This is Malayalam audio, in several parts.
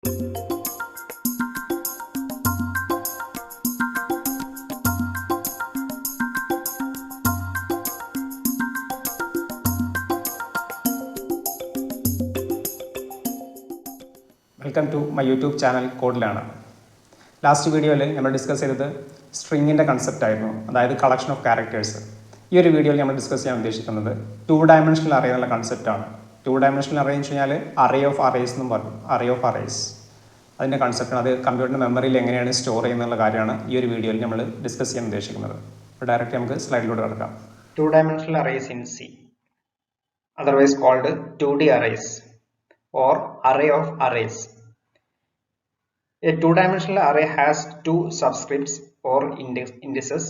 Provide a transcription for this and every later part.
Welcome to my YouTube channel കോഡിലാണ്. ലാസ്റ്റ് വീഡിയോയിൽ നമ്മൾ ഡിസ്കസ് ചെയ്തത് സ്ട്രിങ്ങിൻ്റെ കൺസെപ്റ്റ് ആയിരുന്നു, അതായത് കളക്ഷൻ ഓഫ് ക്യാരക്ടേഴ്സ്. ഈ ഒരു വീഡിയോയിൽ നമ്മൾ ഡിസ്കസ് ചെയ്യാൻ ഉദ്ദേശിക്കുന്നത് 2 ഡയമെൻഷണൽ അറേ എന്നുള്ള കൺസെപ്റ്റാണ്. 2 ഡയമെൻഷണൽ അറേ എന്ന് വെച്ച് കഴിഞ്ഞാൽ അറേ ഓഫ് അറേസ് എന്നും പറയും. അറേ ഓഫ് അറേസ് അതിൻ്റെ കൺസെപ്റ്റാണ്. അത് കമ്പ്യൂട്ടറിൻ്റെ മെമ്മറിയിൽ എങ്ങനെയാണ് സ്റ്റോർ ചെയ്യുന്നുള്ള കാര്യമാണ് ഈ ഒരു വീഡിയോയിൽ നമ്മൾ ഡിസ്കസ് ചെയ്യാൻ ഉദ്ദേശിക്കുന്നത്. അപ്പോൾ ഡയറക്റ്റ് നമുക്ക് സ്ലൈഡിലൂടെ കിടക്കാം. 2 dimensional arrays in C, otherwise called 2D arrays or array of arrays. A two-dimensional array has two subscripts or indices.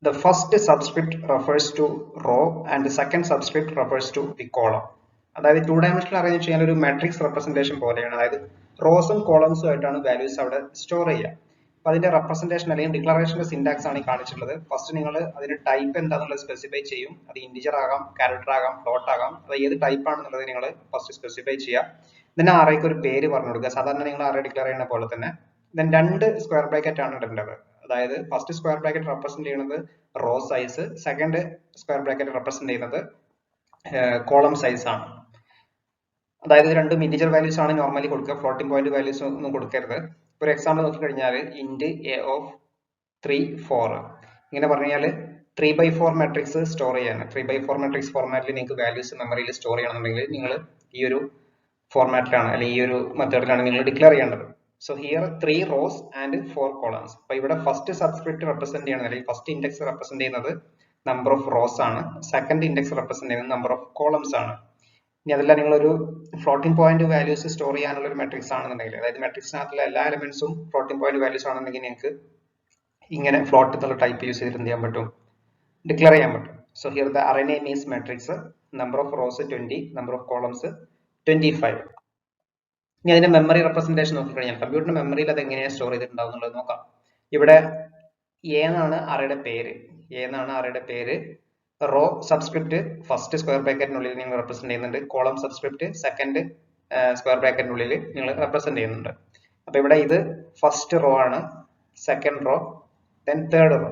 The first subscript refers to row and the second subscript refers to the column. അതായത് 2-dimensional array എന്ന് വെച്ചാൽ ഒരു മാട്രിക്സ് റെപ്രസെന്റേഷൻ പോലെയാണ്. അതായത് റോസും കോളംസും ആയിട്ടാണ് വാല്യൂസ് അവിടെ സ്റ്റോർ ചെയ്യുക. അപ്പോൾ അതിന്റെ റെപ്രസെന്റേഷൻ അല്ലെങ്കിൽ ഡിക്ലറേഷന്റെ സിന്റാക്സ് ആണ് ഈ കാണിച്ചിട്ടുള്ളത്. ഫസ്റ്റ് നിങ്ങൾ അതിന്റെ ടൈപ്പ് എന്താണെന്നുള്ളത് സ്പെസിഫൈ ചെയ്യും. അത് ഇന്റിജർ ആകാം, ക്യാരക്ടർ ആകാം, ഫ്ലോട്ട് ആകാം. അത് ഏത് ടൈപ്പ് ആണെന്നുള്ളത് നിങ്ങൾ ഫസ്റ്റ് സ്പെസിഫൈ ചെയ്യുക. then അറേക്ക് ഒരു പേര് പറഞ്ഞു കൊടുക്കുക. സാധാരണ നിങ്ങൾ അറേ ഡിക്ലെയർ ചെയ്യുന്ന പോലെ തന്നെ. then 2 സ്ക്വയർ ബ്രാക്കറ്റ് ആണ് ഇടേണ്ടത്. അതായത് ഫസ്റ്റ് സ്ക്വയർ ബ്രാക്കറ്റ് റെപ്രസെന്റ് ചെയ്യുന്നത് raw size, second square bracket represent ചെയ്യുന്നത് കോളം സൈസ് ആണ്. അതായത് രണ്ടും ഇന്റിജർ വാല്യൂസ് ആണ് നോർമലി കൊടുക്കുക, ഫ്ലോട്ടിംഗ് പോയിന്റ് വാല്യൂസ് ഒന്നും കൊടുക്കരുത്. ഒരു എക്സാമ്പിൾ നോക്കിക്കഴിഞ്ഞാൽ ഇന്റ് എ ഓഫ് 3 4 ഇങ്ങനെ പറഞ്ഞു കഴിഞ്ഞാൽ 3/4 മാട്രിക്സ് സ്റ്റോർ ചെയ്യാൻ 3/4 മാട്രിക്സ് ഫോർമാറ്റിൽ നിങ്ങൾക്ക് വാല്യൂസ് മെമ്മറിയിൽ സ്റ്റോർ ചെയ്യണമെന്നുണ്ടെങ്കിൽ നിങ്ങൾ ഈ ഒരു ഫോർമാറ്റിലാണ് അല്ലെങ്കിൽ ഈ ഒരു മെത്തേഡിലാണ് നിങ്ങൾ ഡിക്ലെയർ ചെയ്യേണ്ടത്. So here 3 rose and 4 columns. അപ്പൊ ഇവിടെ ഫസ്റ്റ് സബ്സ്ക്രിപ്റ്റ് റെപ്രസെന്റ് ചെയ്യുന്നത് അല്ലെങ്കിൽ ഫസ്റ്റ് ഇൻഡെക്സ് റെപ്രസെന്റ് ചെയ്യുന്നത് നമ്പർ ഓഫ് റോസ് ആണ്, സെക്കൻഡ് ഇൻഡെക്സ് റെപ്രസെന്റ് ചെയ്യുന്നത് നമ്പർ ഓഫ് കോളംസ് ആണ്. ഇനി അതല്ല നിങ്ങളൊരു ഫ്ലോട്ടിംഗ് പോയിന്റ് വാല്യൂസ് സ്റ്റോർ ചെയ്യാനുള്ള ഒരു മെട്രിക്സ് ആണെന്നുണ്ടെങ്കിൽ, അതായത് മെട്രിക്സിനകത്തുള്ള എല്ലാ എലമെന്റ്സും ഫ്ലോട്ടിംഗ് പോയിന്റ് വാല്യൂസ് ആണെന്നുണ്ടെങ്കിൽ നിങ്ങൾക്ക് ഇങ്ങനെ ഫ്ലോട്ട് എന്നുള്ള ടൈപ്പ് യൂസ് ചെയ്തിട്ട് എന്ത് ചെയ്യാൻ പറ്റും, ഡിക്ലെയർ ചെയ്യാൻ പറ്റും. So here the array name is matrix, number of rose 20, number of columns 25. ഇനി അതിന്റെ മെമ്മറി റെപ്രസെന്റേഷൻ നോക്കിക്കഴിഞ്ഞാൽ കമ്പ്യൂട്ടറിന്റെ മെമ്മറിയിൽ അത് എങ്ങനെയാണ് സ്റ്റോർ ചെയ്തിട്ടുണ്ടാവും എന്നുള്ളത് നോക്കാം. ഇവിടെ എ എന്നാണ് അറേയുടെ പേര്, റോ സബ്സ്ക്രിപ്റ്റ് ഫസ്റ്റ് സ്ക്വയർ ബ്രാക്കറ്റിനുള്ളിൽ നിങ്ങൾ റെപ്രസെന്റ് ചെയ്യുന്നുണ്ട്, കോളം സബ്സ്ക്രിപ്റ്റ് സെക്കൻഡ് സ്ക്വയർ ബ്രാക്കറ്റിനുള്ളിൽ നിങ്ങൾ റെപ്രസെന്റ് ചെയ്യുന്നുണ്ട്. അപ്പൊ ഇവിടെ ഇത് ഫസ്റ്റ് റോ ആണ്, second row, then third row.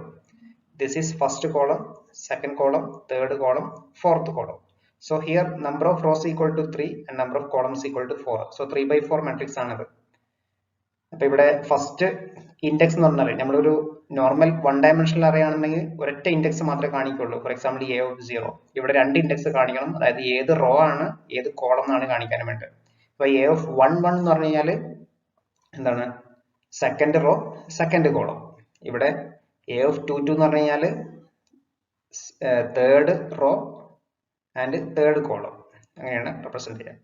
This is first column, second column, third column, fourth column. So here number of rows equal to 3 and number of columns equal to 4. So 3/4 matrix ആണത്. അപ്പൊ ഇവിടെ ഫസ്റ്റ് ഇൻഡെക്സ് എന്ന് പറഞ്ഞാൽ നമ്മളൊരു നോർമൽ 1 ഡയമെൻഷണൽ അറേ ആണെന്നുണ്ടെങ്കിൽ ഒരൊറ്റ ഇൻഡെക്സ് മാത്രമേ കാണിക്കുള്ളൂ. For example A of 0. ഇവിടെ 2 ഇൻഡെക്സ് കാണിക്കണം, അതായത് ഏത് റോ ആണ് ഏത് കോളം എന്നാണ് കാണിക്കാൻ വേണ്ടി. അപ്പൊ എ ഓഫ് 1 എന്ന് പറഞ്ഞു കഴിഞ്ഞാൽ എന്താണ്, സെക്കൻഡ് റോ സെക്കൻഡ് കോളം. ഇവിടെ എ ഓഫ് 2 എന്ന് പറഞ്ഞു കഴിഞ്ഞാൽ third row and third column. അങ്ങനെയാണ് റെപ്രസെന്റ് ചെയ്യുക.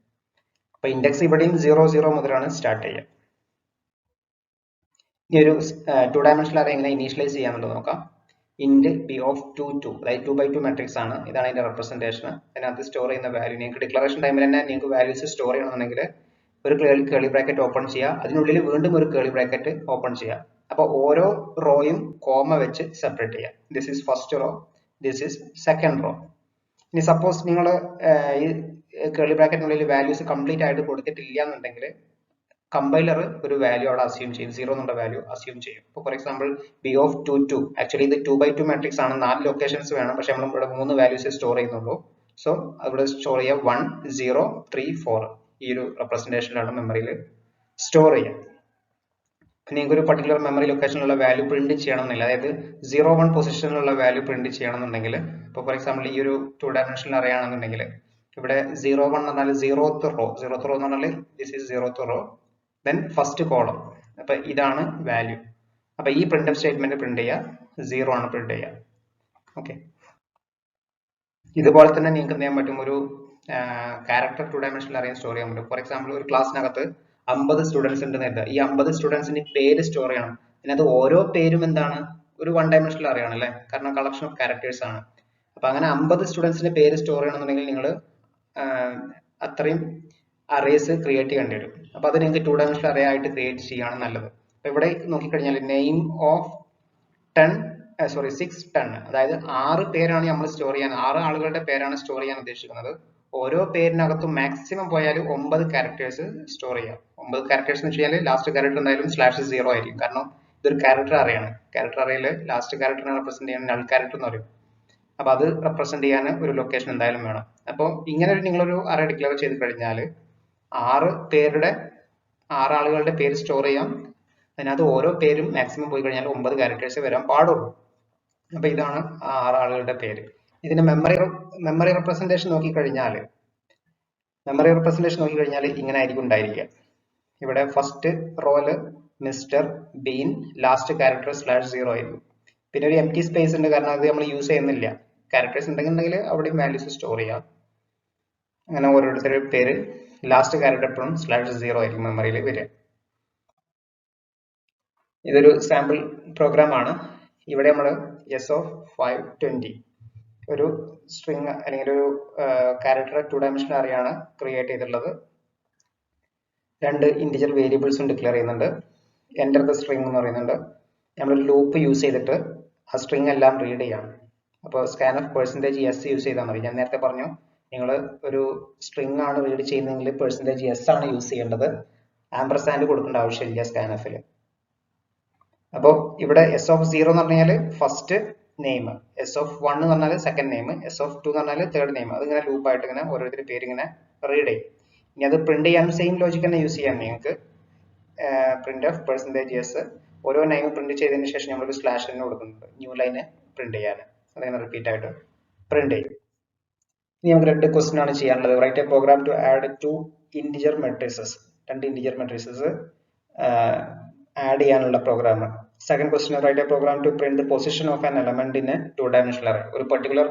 അപ്പൊ ഇൻഡെക്സ് ഇവിടെയും 0 0 മുതലാണ് സ്റ്റാർട്ട് ചെയ്യുക. ഇനി ഒരു 2 ഡയമെൻഷണൽ അറേ എങ്ങനെ ഇനീഷ്യലൈസ് ചെയ്യാന്നുള്ളത് നോക്കാം. ഇന്റ് ബി ഓഫ് 2 2, അതായത് 2/2 മാട്രിക്സ് ആണ്. ഇതാണ് അതിന്റെ റെപ്രസെന്റേഷൻ. അതിനകത്ത് സ്റ്റോർ ചെയ്യുന്ന വാല്യൂ നിങ്ങൾക്ക് ഡിക്ലറേഷൻ ടൈമിൽ തന്നെ നിങ്ങൾക്ക് വാല്യൂസ് സ്റ്റോർ ചെയ്യണമെന്നുണ്ടെങ്കിൽ ഒരു കേളി ബ്രാക്കറ്റ് ഓപ്പൺ ചെയ്യുക, അതിനുള്ളിൽ വീണ്ടും ഒരു കേളി ബ്രാക്കറ്റ് ഓപ്പൺ ചെയ്യുക. അപ്പൊ ഓരോ റോയും കോമ വെച്ച് സെപ്പറേറ്റ് ചെയ്യുക. This is first row, this is second row. ഇനി സപ്പോസ് നിങ്ങൾ ഈ കേളി ബ്രാക്കറ്റിനുള്ളിൽ വാല്യൂസ് കംപ്ലീറ്റ് ആയിട്ട് കൊടുത്തിട്ടില്ല എന്നുണ്ടെങ്കിൽ കമ്പൈലർ ഒരു വാല്യൂ അവിടെ അസ്യൂം ചെയ്യും, 0 എന്നുള്ള വാല്യൂ അസ്യൂം ചെയ്യും. ഇപ്പോൾ for example B of 2 2, actually ഇത് 2/2 മാട്രിക്സ് ആണ്, 4 ലൊക്കേഷൻസ് വേണം, പക്ഷെ നമ്മൾ ഇവിടെ 3 വാല്യൂസ് സ്റ്റോർ ചെയ്യുന്നുള്ളൂ. സോ അവിടെ സ്റ്റോർ ചെയ്യുക 1 0 3 4. ഈ ഒരു റെപ്രസെന്റേഷനിലാണ് മെമ്മറിയിൽ സ്റ്റോർ ചെയ്യുക. പിന്നെ നിങ്ങൾക്ക് ഒരു പർട്ടിക്കുലർ മെമ്മറി ലൊക്കേഷനിലുള്ള വാല്യൂ പ്രിന്റ് ചെയ്യണമെന്നില്ല, അതായത് 0 1 പൊസിഷനിലുള്ള വാല്യൂ പ്രിന്റ് ചെയ്യണമെന്നുണ്ടെങ്കിൽ, ഇപ്പോൾ ഫോർ എക്സാമ്പിൾ ഈ ഒരു 2 ഡയമെൻഷണൽ അറേ ആണെന്നുണ്ടെങ്കിൽ ഇവിടെ 0 1 എന്ന് പറഞ്ഞാൽ 0th റോ എന്ന് പറഞ്ഞാൽ this is 0th row, then first column. അപ്പൊ ഇതാണ് വാല്യൂ. അപ്പൊ ഈ പ്രിന്റ് സ്റ്റേറ്റ്മെന്റ് പ്രിന്റ് ചെയ്യുക 0 ആണ് പ്രിന്റ് ചെയ്യുക. ഓക്കെ, ഇതുപോലെ തന്നെ നിങ്ങൾക്ക് എന്ത് ചെയ്യാൻ പറ്റും, ഒരു ക്യാരക്ടർ 2 ഡയമെൻഷണൽ അറേ സ്റ്റോർ ചെയ്യാൻ പറ്റും. ഫോർ എക്സാമ്പിൾ ഒരു ക്ലാസ്സിനകത്ത് 50 സ്റ്റുഡൻസ് ഉണ്ടെന്ന് കരുതുക. ഈ 50 സ്റ്റുഡൻസിന് പേര് സ്റ്റോർ ചെയ്യണം. അതിനകത്ത് ഓരോ പേരും എന്താണ്, ഒരു 1 ഡയമെൻഷണൽ അറേ ആണ് അല്ലേ, കാരണം കളക്ഷൻ ഓഫ് ക്യാരക്ടേഴ്സ് ആണ്. അപ്പൊ അങ്ങനെ 50 സ്റ്റുഡൻസിന്റെ പേര് സ്റ്റോർ ചെയ്യണമെന്നുണ്ടെങ്കിൽ നിങ്ങൾ അത്രയും അറേസ് ക്രിയേറ്റ് ചെയ്യേണ്ടി വരും. അപ്പൊ അത് നിങ്ങൾക്ക് 2 ഡയമെൻഷണൽ അറേ ആയിട്ട് ക്രിയേറ്റ് ചെയ്യാണ് നല്ലത്. അപ്പൊ ഇവിടെ നോക്കിക്കഴിഞ്ഞാൽ നെയിം ഓഫ് 6 10, അതായത് 6 പേരാണ് നമ്മൾ സ്റ്റോർ ചെയ്യാൻ, 6 ആളുകളുടെ പേരാണ് സ്റ്റോർ ചെയ്യാൻ ഉദ്ദേശിക്കുന്നത്. ഓരോ പേരിനകത്തും മാക്സിമം പോയാൽ 9 ക്യാരക്ടേഴ്സ് സ്റ്റോർ ചെയ്യാം. 9 ക്യാരക്ടേഴ്സ് എന്ന് വെച്ചാൽ ലാസ്റ്റ് ക്യാരക്ടർ എന്തായാലും /0 ആയിരിക്കും. കാരണം ഇതൊരു ക്യാരക്ടർ അറയാണ്. ക്യാരക്ടർ അറയിൽ ലാസ്റ്റ് ക്യാരക്ടറിനെ റെപ്രസെന്റ് ചെയ്യാൻ നൾ ക്യാരക്ടർ എന്ന് പറയും. അപ്പൊ അത് റെപ്രസെന്റ് ചെയ്യാൻ ഒരു ലൊക്കേഷൻ എന്തായാലും വേണം. അപ്പോൾ ഇങ്ങനെ നിങ്ങളൊരു അറേ ഡിക്ലെയർ ചെയ്ത് കഴിഞ്ഞാൽ 6 ആളുകളുടെ പേര് സ്റ്റോർ ചെയ്യാം. അതിനകത്ത് ഓരോ പേരും മാക്സിമം പോയി കഴിഞ്ഞാൽ 9 ക്യാരക്ടേഴ്സ് വരാൻ പാടുള്ളൂ. അപ്പൊ ഇതാണ് ആ 6 ആളുകളുടെ പേര്. ഇതിന്റെ മെമ്മറി റെപ്രസെന്റേഷൻ നോക്കിക്കഴിഞ്ഞാൽ ഇങ്ങനെ ആയിരിക്കും ഉണ്ടായിരിക്കുക. ഇവിടെ ഫസ്റ്റ് റോയില് മിസ്റ്റർ, ബീൻ, ലാസ്റ്റ് ക്യാരക്ടർ /0 ആയിരിക്കും. പിന്നെ ഒരു എംപ്റ്റി സ്പേസ് ഉണ്ട്, കാരണം അത് നമ്മൾ യൂസ് ചെയ്യുന്നില്ല. ക്യാരക്ടേഴ്സ് ഉണ്ടെങ്കിൽ അവിടെയും വാല്യൂസ് സ്റ്റോർ ചെയ്യാം. അങ്ങനെ ഓരോരുത്തരുടെ പേര് ലാസ്റ്റ് ക്യാരക്ടർ എപ്പോഴും /0 ആയിരിക്കും മെമ്മറിയിൽ വരിക. ഇതൊരു സാമ്പിൾ പ്രോഗ്രാം ആണ്. ഇവിടെ നമ്മൾ S520 ഒരു സ്ട്രിങ് അല്ലെങ്കിൽ ഒരു ക്യാരക്ടർ 2 ഡയമെൻഷണൽ അറേയാണ് ക്രിയേറ്റ് ചെയ്തിട്ടുള്ളത്. 2 ഇന്റിജർ വേരിയബിൾസും ഡിക്ലെയർ ചെയ്യുന്നുണ്ട്. എൻ്റർ ദ സ്ട്രിങ് എന്ന് പറയുന്നുണ്ട്. നമ്മൾ ലൂപ്പ് യൂസ് ചെയ്തിട്ട് ആ സ്ട്രിങ് എല്ലാം റീഡ് ചെയ്യാം. അപ്പോൾ scanf %s യൂസ് ചെയ്താൽ മതി. ഞാൻ നേരത്തെ പറഞ്ഞു, നിങ്ങൾ ഒരു സ്ട്രിങ് ആണ് റീഡ് ചെയ്യുന്നതെങ്കിൽ %s ആണ് യൂസ് ചെയ്യേണ്ടത്. ആംപർസാൻഡ് കൊടുക്കേണ്ട ആവശ്യമില്ല scanf-ൽ. അപ്പോൾ ഇവിടെ S0 എന്ന് പറഞ്ഞാൽ ഫസ്റ്റ് നെയിം, S1 എന്ന് പറഞ്ഞാൽ സെക്കൻഡ് നെയിം, S2 എന്ന് പറഞ്ഞാൽ തേർഡ് നെയിം. അതിങ്ങനെ ലൂപ്പായിട്ട് ഇങ്ങനെ ഓരോരുത്തരുടെ പേര് ഇങ്ങനെ റീഡ് ചെയ്യും. ഇനി അത് പ്രിന്റ് ചെയ്യാൻ സെയിം ലോജിക് തന്നെ യൂസ് ചെയ്യാം നിങ്ങൾക്ക്. printf %s ഓരോ നെയിം പ്രിന്റ് ചെയ്തതിന് ശേഷം നമ്മളൊരു സ്ലാഷ് തന്നെ കൊടുക്കുന്നുണ്ട് ന്യൂ ലൈന് പ്രിന്റ് ചെയ്യാൻ. അതിങ്ങനെ റിപ്പീറ്റ് ആയിട്ട് പ്രിന്റ് ചെയ്യും. ഇനി നമുക്ക് 2 ക്വസ്റ്റ്യൻ ആണ് ചെയ്യാനുള്ളത്. Write a program to add 2 integer matrices. 2 integer matrices add ചെയ്യാനുള്ള program. Second question, write a program to print the position of an element in a 2 dimensional array. ഒരു പെർട്ടിക്കുലർ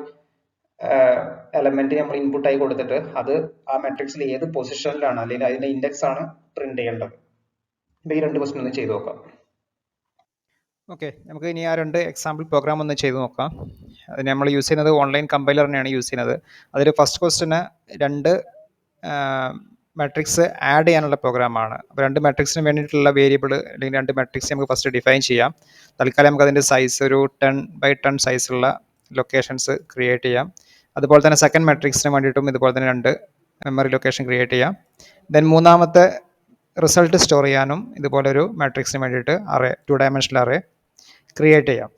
എലമെന്റ് നമ്മൾ ഇൻപുട്ട് ആയി കൊടുത്തിട്ട് അത് ആ മെട്രിക്സിൽ ഏത് പൊസിഷനിലാണ് അല്ലെങ്കിൽ അതിന്റെ ഇൻഡെക്സ് ആണ് പ്രിന്റ് ചെയ്യേണ്ടത്. ഈ 2 ക്വസ്റ്റ്യൻ ഒന്ന് ചെയ്ത് നോക്കാം. ഓക്കെ, നമുക്ക് ഇനി ആ 2 എക്സാമ്പിൾ പ്രോഗ്രാം ഒന്ന് ചെയ്ത് നോക്കാം. അതിന് നമ്മൾ യൂസ് ചെയ്യുന്നത് ഓൺലൈൻ കമ്പൈലറിനെയാണ് യൂസ് ചെയ്യുന്നത്. അതിൽ ഫസ്റ്റ് ക്വസ്റ്റ്യന് 2 മാട്രിക്സ് ആഡ് ചെയ്യാനുള്ള പ്രോഗ്രാമാണ്. അപ്പോൾ 2 മാട്രിക്സിന് വേണ്ടിയിട്ടുള്ള വേരിയബിൾ അല്ലെങ്കിൽ 2 മാട്രിക്സ് നമുക്ക് ഫസ്റ്റ് ഡിഫൈൻ ചെയ്യാം. തൽക്കാലം നമുക്ക് അതിൻ്റെ സൈസ് ഒരു 10x10 സൈസുള്ള ലൊക്കേഷൻസ് ക്രിയേറ്റ് ചെയ്യാം. അതുപോലെ തന്നെ സെക്കൻഡ് മാട്രിക്സിന് വേണ്ടിയിട്ടും ഇതുപോലെ തന്നെ 2 മെമ്മറി ലൊക്കേഷൻ ക്രിയേറ്റ് ചെയ്യാം. ദെൻ മൂന്നാമത്തെ റിസൾട്ട് സ്റ്റോർ ചെയ്യാനും ഇതുപോലെ ഒരു മാട്രിക്സിന് വേണ്ടിയിട്ട് അറേ 2 ഡയമെൻഷണൽ അറേ ക്രിയേറ്റ് ചെയ്യാം.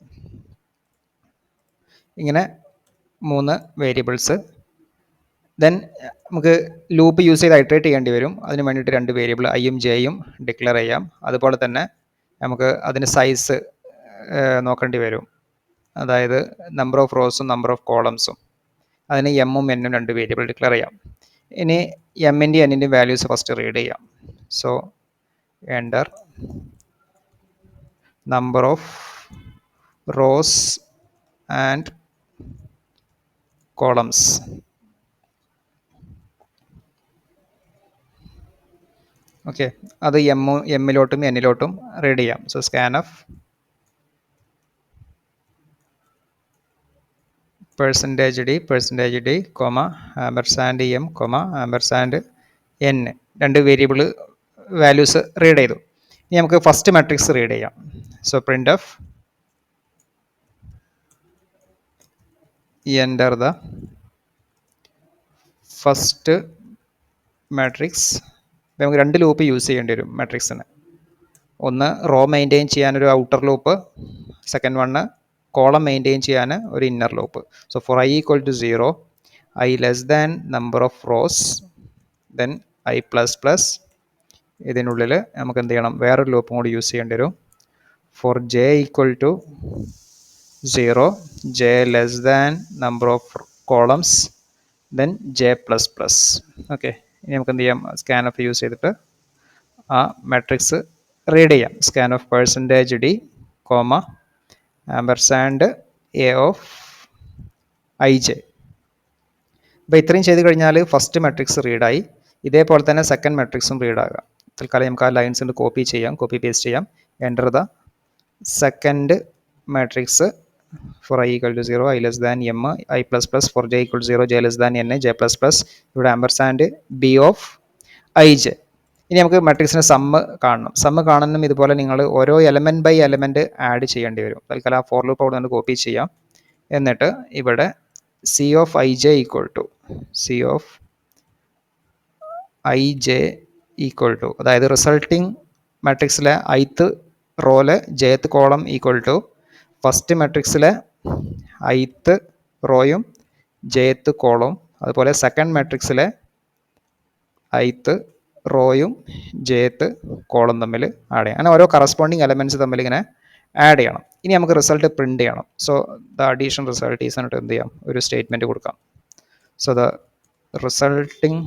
ഇങ്ങനെ 3 വേരിയബിൾസ്. ദെൻ നമുക്ക് ലൂപ്പ് യൂസ് ചെയ്ത് ഐട്രേറ്റ് ചെയ്യേണ്ടി വരും. അതിന് വേണ്ടിയിട്ട് 2 വേരിയബിൾ ഐയും ജെയും ഡിക്ലെയർ ചെയ്യാം. അതുപോലെ തന്നെ നമുക്ക് അതിന് സൈസ് നോക്കേണ്ടി വരും, അതായത് നമ്പർ ഓഫ് റോസും നമ്പർ ഓഫ് കോളംസും. അതിന് എമ്മും എന്നും 2 വേരിയബിൾ ഡിക്ലെയർ ചെയ്യാം. ഇനി എമ്മിൻ്റെയും എന്നിൻ്റെയും വാല്യൂസ് ഫസ്റ്റ് റീഡ് ചെയ്യാം. So enter number of rows and columns. Okay, അത് എമ്മിലോട്ടും എന്നിലോട്ടും റീഡ് ചെയ്യാം. So scanf %d ampersand m ampersand n 2 variable values read ചെയ്തു. ഇനി നമുക്ക് ഫസ്റ്റ് മാട്രിക്സ് റീഡ് ചെയ്യാം. So printf enter the first matrix. നമുക്ക് 2 ലൂപ്പ് യൂസ് ചെയ്യേണ്ടി വരും മാട്രിക്സിന്. ഒന്ന് റോ മെയിൻറ്റെയിൻ ചെയ്യാൻ ഒരു outer loop, second one column maintain ചെയ്യാൻ ഒരു inner loop. So for i = 0, i less than number of rows, then i ++. ഇതിനുള്ളിൽ നമുക്ക് എന്ത് ചെയ്യണം, വേറൊരു ലൂപ്പും കൂടി യൂസ് ചെയ്യേണ്ടി വരും. For j = 0, j less than number of columns, then j ++. Okay, ഇനി നമുക്ക് എന്ത് ചെയ്യാം, scanf യൂസ് ചെയ്തിട്ട് ആ മാട്രിക്സ് റീഡ് ചെയ്യാം. scanf %d, ampersand a of ij. അപ്പോൾ ഇത്രയും ചെയ്ത് കഴിഞ്ഞാൽ ഫസ്റ്റ് മാട്രിക്സ് റീഡായി. ഇതേപോലെ തന്നെ സെക്കൻഡ് മാട്രിക്സും റീഡാകാം. തൽക്കാലം നമുക്ക് ആ ലൈൻസ് കൊണ്ട് കോപ്പി പേസ്റ്റ് ചെയ്യാം. Enter the second matrix. For i = 0, i less than m, i ++. For j = 0, j less than n, j ++. ഇവിടെ ആംപർസാൻഡ് b of ij. ഇനി നമുക്ക് മാട്രിക്സിന് സമ്മ് കാണണം. സമ്മ് കാണണം ഇതുപോലെ നിങ്ങൾ ഓരോ എലമെൻറ്റ് ബൈ എലമെൻറ്റ് ആഡ് ചെയ്യേണ്ടി വരും. തൽക്കാലം ആ ഫോർ ലൂപ്പ് അവിടെ നിന്ന് കോപ്പി ചെയ്യാം. എന്നിട്ട് ഇവിടെ c of ij = c of I J equal to, അതായത് റിസൾട്ടിങ് മാട്രിക്സിലെ ith റോയിലെ jth column equal to first മാട്രിക്സിലെ ith റോയും jth കോളവും, അതുപോലെ സെക്കൻഡ് മാട്രിക്സിലെ ith റോയും jth കോളം തമ്മിൽ ആഡ് ചെയ്യണം. അങ്ങനെ ഓരോ കറസ്പോണ്ടിങ് എലമെൻറ്റ്സ് തമ്മിൽ ഇങ്ങനെ ആഡ് ചെയ്യണം. ഇനി നമുക്ക് റിസൾട്ട് പ്രിൻറ്റ് ചെയ്യണം. So the addition result is എന്നിട്ട് എന്ത് ചെയ്യാം, ഒരു സ്റ്റേറ്റ്മെൻറ്റ് കൊടുക്കാം. So the resulting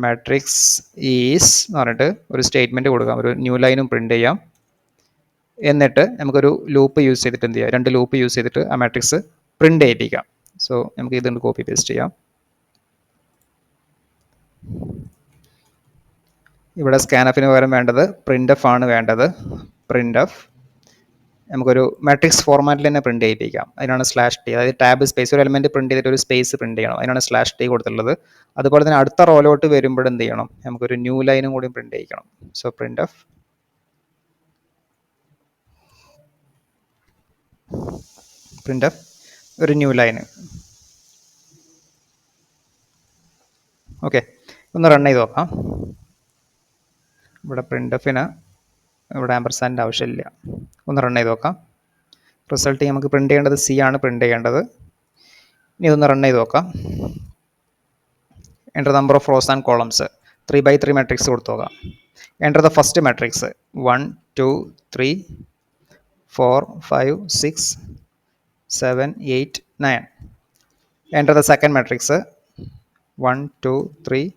matrix is എന്ന് പറഞ്ഞിട്ട് ഒരു സ്റ്റേറ്റ്മെൻറ്റ് കൊടുക്കാം, ഒരു ന്യൂ ലൈനും പ്രിൻറ്റ് ചെയ്യാം. എന്നിട്ട് നമുക്കൊരു ലൂപ്പ് യൂസ് ചെയ്തിട്ട് എന്ത് ചെയ്യാം, 2 ലൂപ്പ് യൂസ് ചെയ്തിട്ട് ആ മാട്രിക്സ് പ്രിൻറ്റ് ചെയ്യിപ്പിക്കാം. സോ നമുക്ക് ഇതുകൊണ്ട് കോപ്പി പേസ്റ്റ് ചെയ്യാം. ഇവിടെ സ്കാനഫിന് പകരം വേണ്ടത് പ്രിൻ്റ് എഫ് ആണ് വേണ്ടത്. പ്രിൻ്റ് എഫ് നമുക്കൊരു മാട്രിക്സ് ഫോർമാറ്റിൽ തന്നെ പ്രിൻറ്റ് ചെയ്യിപ്പിക്കാം. അതിനാണ് /t, അതായത് ടാബ് സ്പേസ്, ഒരു എലമെൻറ്റ് പ്രിൻറ്റ് ചെയ്തിട്ട് ഒരു സ്പേസ് പ്രിൻറ്റ് ചെയ്യണം. അതിനാണ് /t കൊടുത്തിട്ടുള്ളത്. അതുപോലെ തന്നെ അടുത്ത റോയിലോട്ട് വരുമ്പോൾ എന്ത് ചെയ്യണം, നമുക്കൊരു ന്യൂ ലൈനും കൂടി പ്രിൻറ്റ് ചെയ്യിക്കണം. സോ പ്രിൻ്റ് എഫ് ഒരു ന്യൂ ലൈന്. ഓക്കെ, ഒന്ന് റൺ ചെയ്ത് നോക്കാം. ഇവിടെ പ്രിൻ്റ് എഫിന് ഇവിടെ ആമ്പർസാൻഡിൻ്റെ ആവശ്യമില്ല. ഒന്ന് റൺ ചെയ്ത് നോക്കാം. റിസൾട്ട് നമുക്ക് പ്രിൻറ്റ് ചെയ്യേണ്ടത് C ആണ് പ്രിൻറ്റ് ചെയ്യേണ്ടത്. ഇനി ഇതൊന്ന് റൺ ചെയ്ത് നോക്കാം. Enter number of rows and columns 3x3 matrix കൊടുത്തു നോക്കാം. Enter the first matrix 1 2 3 4 5 6 7 8 9. Enter the second matrix 1 2 3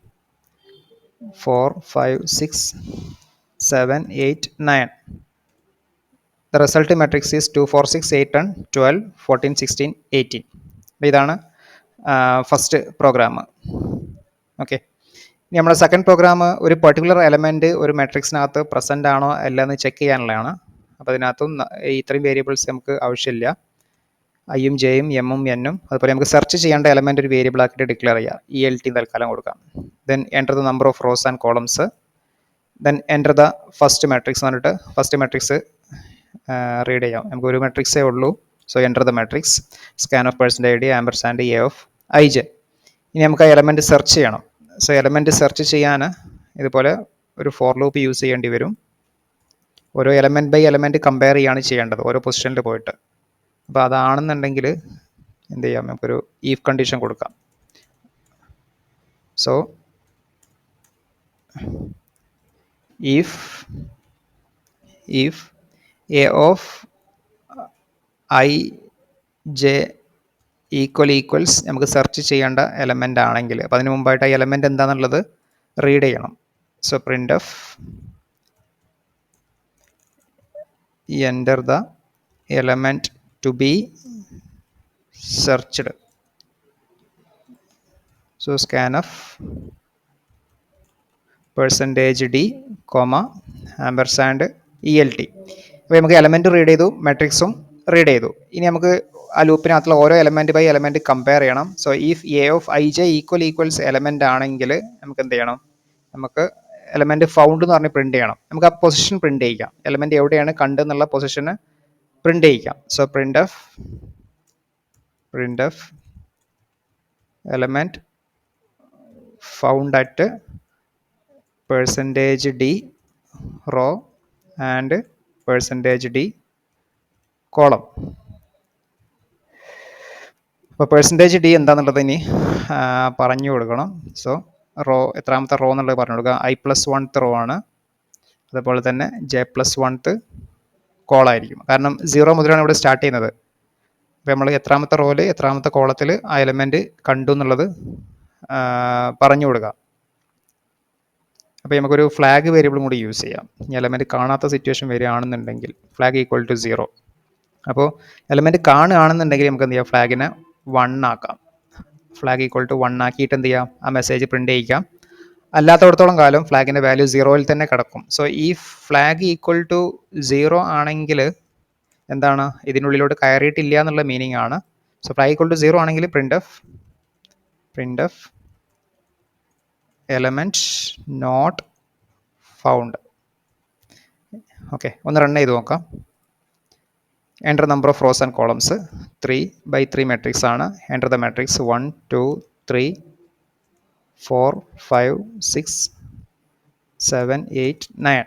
4 5 6 7 8 9. The resulting matrix is 2 4 6 8 10 12 14 16 18. ഇതാണ് ഫസ്റ്റ് പ്രോഗ്രാം. ഓക്കെ, ഇനി നമ്മുടെ സെക്കൻഡ് പ്രോഗ്രാം ഒരു പെർട്ടിക്കുലർ എലമെൻറ്റ് ഒരു മാട്രിക്സിനകത്ത് പ്രസൻ്റ് ആണോ അല്ലെന്ന് ചെക്ക് ചെയ്യാനുള്ളതാണ്. അപ്പോൾ അതിനകത്തും ഇത്രയും വേരിയബിൾസ് നമുക്ക് ആവശ്യമില്ല. ഐയും ജെയും എമ്മും എന്നും, അതുപോലെ നമുക്ക് സെർച്ച് ചെയ്യേണ്ട എലമെൻറ്റ് ഒരു വേരിയബിൾ ആക്കിയിട്ട് ഡിക്ലെയർ ചെയ്യാം. ELT തൽക്കാലം കൊടുക്കാം. Then enter the number of rows and columns. Then enter the first matrix എന്ന് പറഞ്ഞിട്ട് ഫസ്റ്റ് മാട്രിക്സ് റീഡ് ചെയ്യാം. നമുക്ക് ഒരു മാട്രിക്സേ ഉള്ളൂ. So enter the matrix scan of %ID ampersand A of ij. ഇനി നമുക്ക് ആ എലമെൻറ്റ് സെർച്ച് ചെയ്യണം. സോ എലമെൻറ്റ് സെർച്ച് ചെയ്യാൻ ഇതുപോലെ ഒരു ഫോർ ലൂപ്പ് യൂസ് ചെയ്യേണ്ടി വരും. ഓരോ എലമെൻറ്റ് ബൈ എലമെൻറ്റ് കമ്പയർ ചെയ്യാണ് ചെയ്യേണ്ടത്, ഓരോ പൊസിഷനിൽ പോയിട്ട്. അപ്പോൾ അതാണെന്നുണ്ടെങ്കിൽ എന്ത് ചെയ്യാം, നമുക്കൊരു if കണ്ടീഷൻ കൊടുക്കാം. So if A of I j equals നമുക്ക് സെർച്ച് ചെയ്യേണ്ട എലമെൻ്റ് ആണെങ്കിൽ, അപ്പോൾ അതിന് മുമ്പായിട്ട് ആ എലമെൻറ്റ് എന്താണെന്നുള്ളത് റീഡ് ചെയ്യണം. So print f enter the element to be searched. So scan of %d, ampersand ELT. അപ്പോൾ നമുക്ക് എലമെൻറ്റ് റീഡ് ചെയ്തു, മാട്രിക്സും റീഡ് ചെയ്തു. ഇനി നമുക്ക് ആ ലൂപ്പിനകത്തുള്ള ഓരോ എലമെൻറ്റ് ബൈ എലമെൻറ്റ് കമ്പയർ ചെയ്യണം. So if A of ij equals element ആണെങ്കിൽ നമുക്ക് എന്ത് ചെയ്യണം, നമുക്ക് എലമെൻറ്റ് ഫൗണ്ട് എന്ന് പറഞ്ഞ് പ്രിൻറ്റ് ചെയ്യണം. നമുക്ക് ആ പൊസിഷൻ പ്രിൻറ്റ് ചെയ്യിക്കാം, എലമെൻറ്റ് എവിടെയാണ് കണ്ടെന്നുള്ള പൊസിഷന് പ്രിൻറ്റ് ചെയ്യിക്കാം. So print F element found at %d row and %d column. അപ്പോൾ %d എന്താണെന്നുള്ളത് ഇനി പറഞ്ഞു കൊടുക്കണം. സോ റോ എത്രാമത്തെ റോ എന്നുള്ളത് പറഞ്ഞു കൊടുക്കുക. i+1th റോ ആണ്, അതുപോലെ തന്നെ j+1th കോളായിരിക്കും. കാരണം 0 മുതലാണ് ഇവിടെ സ്റ്റാർട്ട് ചെയ്യുന്നത്. അപ്പോൾ നമ്മൾ എത്രാമത്തെ റോയിൽ എത്രാമത്തെ കോളത്തിൽ ആ എലമെൻറ്റ് കണ്ടു എന്നുള്ളത് പറഞ്ഞു കൊടുക്കുക. അപ്പോൾ നമുക്കൊരു ഫ്ലാഗ് വേരിയബിളും കൂടി യൂസ് ചെയ്യാം. ഈ എലമെൻറ്റ് കാണാത്ത സിറ്റുവേഷൻ വരികയാണെന്നുണ്ടെങ്കിൽ ഫ്ലാഗ് = 0. അപ്പോൾ എലമെൻറ്റ് കാണുകയാണെന്നുണ്ടെങ്കിൽ നമുക്ക് എന്ത് ചെയ്യാം, ഫ്ലാഗിനെ 1 ആക്കാം. ഫ്ലാഗ് = 1 ആക്കിയിട്ട് എന്ത് ചെയ്യാം, ആ മെസ്സേജ് പ്രിൻറ്റ് ചെയ്യിക്കാം. അല്ലാത്തടത്തോളം കാലം ഫ്ലാഗിൻ്റെ വാല്യൂ 0-ൽ തന്നെ കിടക്കും. സോ ഈ ഫ്ലാഗ് =0 ആണെങ്കിൽ എന്താണ്, ഇതിനുള്ളിലോട്ട് കയറിയിട്ടില്ല എന്നുള്ള മീനിങ് ആണ്. സോ ഫ്ലാഗ് =0 ആണെങ്കിൽ printf element not found. Okay, ഒന്ന് റൺ ചെയ്ത് നോക്കാം. Enter number of rows and columns 3x3 matrix ആണ്. Enter the matrix 1 2 3 4 5 6 7 8 9.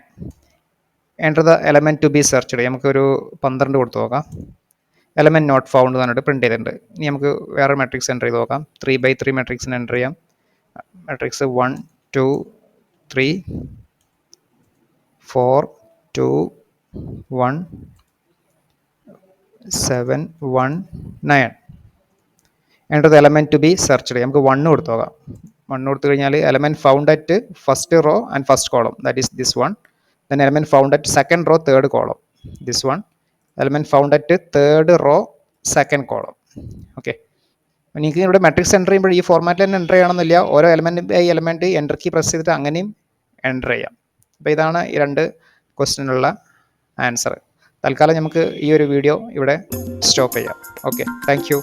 Enter the element to be searched. നമുക്കൊരു 12 കൊടുത്ത് നോക്കാം. എലമെൻറ്റ് നോട്ട് ഫൗണ്ട് എന്ന് പറഞ്ഞിട്ട് പ്രിൻറ്റ് ചെയ്തിട്ടുണ്ട്. ഇനി നമുക്ക് വേറെ മെട്രിക്സ് എൻ്റർ ചെയ്ത് നോക്കാം. 3x3 മെട്രിക്സിന് എൻ്റർ ചെയ്യാം. Matrix 1 2 3 4 2 1 7 1 9. Enter the element to be searched. നമുക്ക് 1 കൊടുത്ത് നോക്കാം. 1 കൊടുത്തു കഴിഞ്ഞാൽ element found at first row and first column, that is this one. Then element found at second row third column, this one. Element found at third row second column. Okay, നിങ്ങൾക്ക് ഇവിടെ മെട്രിക്സ് എൻ്റർ ചെയ്യുമ്പോൾ ഈ ഫോർമാറ്റിൽ തന്നെ എൻ്റർ ചെയ്യണമെന്നില്ല. ഓരോ element by element enter key press ചെയ്തിട്ട് അങ്ങനെയും എൻ്റർ ചെയ്യാം. അപ്പോൾ ഇതാണ് ഈ 2 ക്വസ്റ്റിനുള്ള ആൻസർ. തൽക്കാലം നമുക്ക് ഈ ഒരു വീഡിയോ ഇവിടെ സ്റ്റോപ്പ് ചെയ്യാം. Okay, thank you.